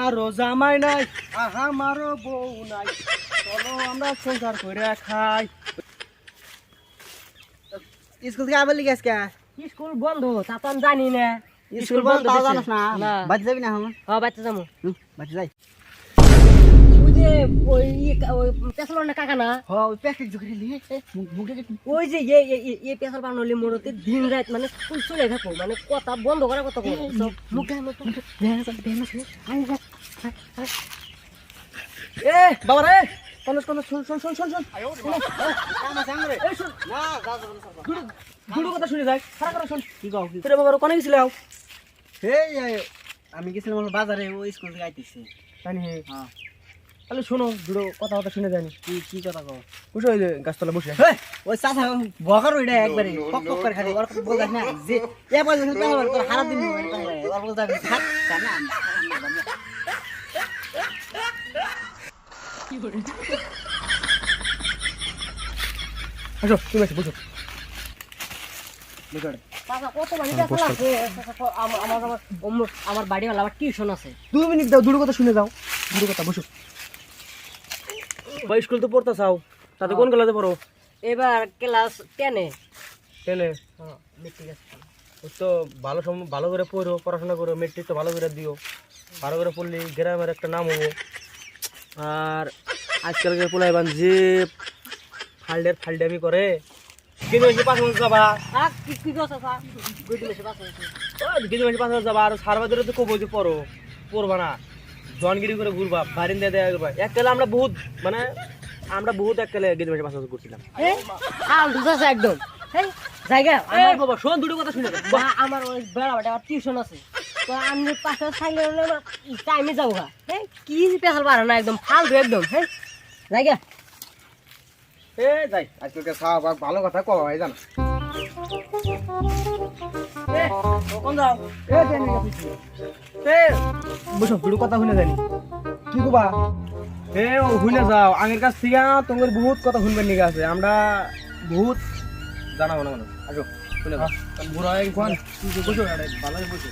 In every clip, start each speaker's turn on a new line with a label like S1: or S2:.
S1: আমারও জামাই নাই আমারও বউ নাই, চলো আমরা সংসার করে খাই।
S2: স্কুল থেকে আবার লিখে আজকে
S3: স্কুল বন্ধ তা তো আমি জানি না।
S2: স্কুল বন্ধ তাও জানাস না?
S3: না।
S2: বাড়ি যাবি না এখন?
S3: হ্যাঁ বাচ্চা যাবো।
S2: বাড়ি যাই।
S3: ওই যে ওই পেছাল না কাকা না,
S2: ওই প্যাকেট ঝুঁকে নিয়ে মুখে
S3: ওই যে এই পেছাল বানালে মোড়তে দিন রাত মানে স্কুল চলে থাকো, মানে কথা বন্ধ করার কথা বলো মুখে
S1: এ বাবা রে, কলেজ কলেজ শোন শোন শোন শোন শোন দুটো কথা শুনে যাই, খারাপ করে শোন।
S2: কি কও?
S1: তোর বাবার কোনে গেছিল?
S2: আমি গেছিলাম হলো বাজারে, ওই স্কুল থেকে আইতেছি।
S1: জানি হে,
S2: হ্যাঁ।
S1: তাহলে শোনো দুটো কথা কথা শুনে যায়নি।
S2: কি কথা কও?
S1: বসে ওই যে গাছতলা বসে।
S2: ওই চাচা বকার ওইটা একবারে পক পক করে খালি ওর বলতাস না যে এ বলছিস তাহলে তোর হারা দিন ওর বলতা থাক জানা
S1: আসো তুমি এসে বসো।
S3: কাকা কত মানে পেছাল আছে, আমার বাড়ি হলো আবার টিউশন আছে।
S1: 2 মিনিট দাও, দুটো কথা শুনে যাও। দুটো কথা বসো। ভাই স্কুল তো পড়তে চাও, তাতে কোন ক্লাসে পড়ো?
S3: এবার ক্লাস 10-এ।
S1: 10-এ?
S3: হ্যাঁ মেট্রিক আছে।
S1: তো ভালো করে পড়ো, পড়াশোনা করো, মেট্রিক তো ভালো করে দিও। ভালো করে পড়লে গ্রামের একটা নাম হবো। আর আজকালকার পোলাইবান যে ফালডামি করে, কিন্তু মাসে 5 মাস যাবা,
S3: কি কথা স্যার? গইতে মেশে পাস হয়েছে।
S1: কিন্তু মাসে 5 মাস যাবা, আর সারবাদের তো কবো যে পড়বা না, জনগিরি করে ঘুরবা, বারিন্দা দেয়া করবা। এককালে আমরা বহুত এককালে কিন্তু মাসে 5 মাস ঘুরছিলাম।
S3: আছে একদম জায়গা
S1: আমার বাবা শোন, দুটো কথা শুনে যাও।
S3: আমার ওই বেড়াবাটে আমার টিউশন আছে, তো আমি 5 মাস থাকলে টাইমে যাবো গা। কি পেছাল পারে না, একদম ফালতু একদম। জায়গা
S1: যাই আজকালকার শাহবাগ ভালো কথা কওয়া হয় জানো। কোন যাও? বসো, দুটো কথা শুনে জানি। কি কবা? ও শুনে যাও, আগের কাছ থেকে তোমার বহুত কথা শুনবার নিকে আছে, আমরা বহুত জানাবো না মানুষ। আসো শুনে যাও। বুড়া হয়ে গেছেন, বসো ভালো বসো।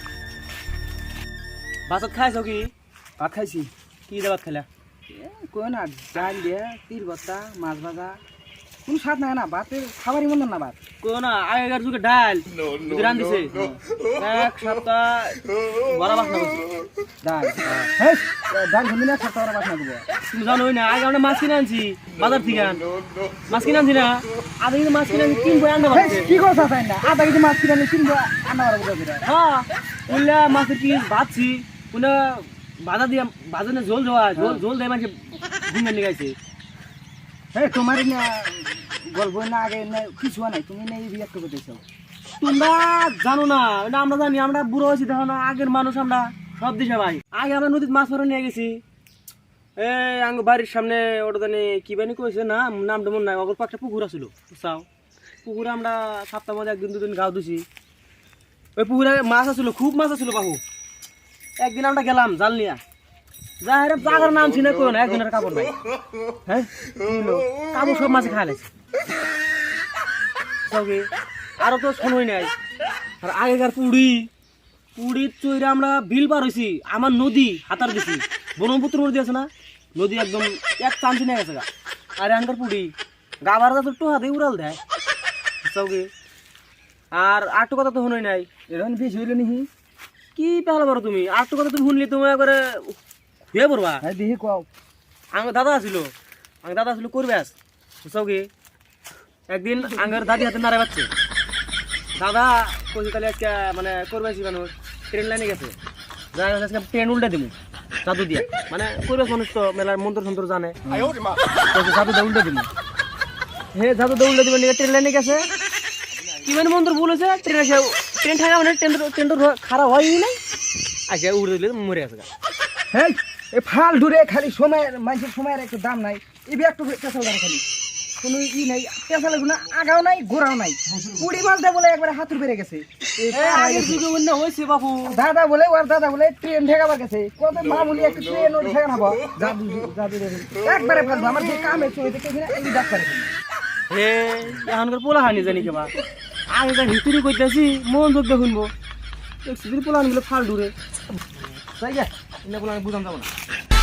S1: ভাত খাইছো কি? ভাত খাইছি। কি দিয়ে ভাত খাইলা?
S2: কই না ডাল দিয়ে তিল ভর্তা মাছ ভাজা, কোন স্বাদ নাই না, ভাতের খাবারই মন না ভাত।
S1: কোন না আগেকার যুগে ডাল রান দিছে, এক সপ্তাহ বড় বাসনা করছে
S2: ডাল ডাল শুনি না খাতা ওরা বাসনা দিব।
S1: তুমি জানোই না, আগে আমরা মাছ কিনে আনছি বাজার থেকে, মাছ কিনে আনছি না, আধা কিন্তু মাছ কিনে আনছি 3 বই আনতে পারছি।
S2: কি কথা তাই না, আধা কেজি মাছ কিনে কিনবো আনা আর বুঝা দিরা।
S1: হ্যাঁ উল্লা মাছের কি ভাজছি, উল্লা বাজা দিয়া বাজানে ঝোল দেওয়া, ঝোল দেয় মানে ঘুমে নিয়ে গেছে।
S2: তোমার না গল্প না আগে না কিছু নাই, তুমি না এই বিয়াক্ত করতেছো।
S1: তোমরা জানো না, এটা আমরা জানি, আমরা বুড়ো হয়েছি দেখো না, আগের মানুষ আমরা সব দিশে ভাই। আগে আমরা নদীতে মাছ ধরে নিয়ে গেছি, আঙ্গ বাড়ির সামনে ওটা জানি কি বানি কইছে না, নামটা মনে নাই, অগর একটা পুকুর আছিল বুঝছাও, পুকুরে আমরা সপ্তাহ মধ্যে 1-2 দিন গাও দিছি। ওই পুকুরে মাছ আছিল, খুব মাছ আছিল বাহু। একদিন আমরা গেলাম জাল নিয়া, জাগার নাম ছিল কেউ না, একজনের কাপড় নাই। কাপড় সব মাছে খাওয়া লাগছে। আরো তো শোনই নাই, আর আগেকার পুড়ির চইরে আমরা বিল পার হয়েছি, আমার নদী হাতার দিছি, ব্রহ্মপুত্র নদী আছে না, নদী একদম এক চান্সি নিয়ে গেছে গা। আর এখানকার পুড়ি গা ভাড়া তো টোহা দিয়ে উড়াল দেয়। আর আটটু কথা তো শুনই নাই,
S2: এরকম বেশি হইল নিহি।
S1: কি পেহলা পারো তুমি, আটটু কথা তুমি শুনলি তুমি একবারে হয়ে পড়বা।
S2: দেখি কও।
S1: আমার দাদা আসিল করবে আস বুঝছাও কি, একদিন আঙ্গার দাদি হাতে নাড়াই পাচ্ছে, দাদা কইছে তাহলে আজকে মানে করবে আসি মানুষ ট্রেন লাইনে গেছে, যাই আজকে ট্রেন উল্টা দিব জাদু দিয়ে, মানে করবে মানুষ তো মেলার মন্ত্র সন্ত্র জানে, জাদু দিয়ে উল্টে দিব। জাদু দিয়ে উল্টে দিবেন ট্রেন লাইনে গেছে, কি মানে মন্ত্র ভুল হয়েছে, ট্রেন ঠাকা মানে ট্রেন খারাপ হয়ই নাই, আজকে উড়ে দিলে মরে গেছে।
S2: এই ফাল দূরে খালি সময়ের মানুষের সময়ের একটু দাম নাই, এই একটু পেশাল দাম খালি কোনো ই নাই, পেশাল না আগাও নাই গোড়াও নাই, পুড়ি মাছ দেয় বলে একবারে হাতুর বেড়ে গেছে।
S1: আগের যুগে অন্য হয়েছে বাবু,
S2: দাদা বলে ওর দাদা বলে ট্রেন ঠেকাবার গেছে, কত মামুলি একটা ট্রেন ওটা ঠেকা নাবো জাদু জাদু একবারে ফালবো আমার যে কামে চলে দেখে এই ডাক্তার
S1: এখনকার পোলা হানি জানি কেবা, আগেকার হিস্ট্রি করতেছি মন যোগ্য শুনবো, পোলা হানি ফাল দূরে
S2: তাই
S1: এগুলো বলে আমি বুঝান যাবো না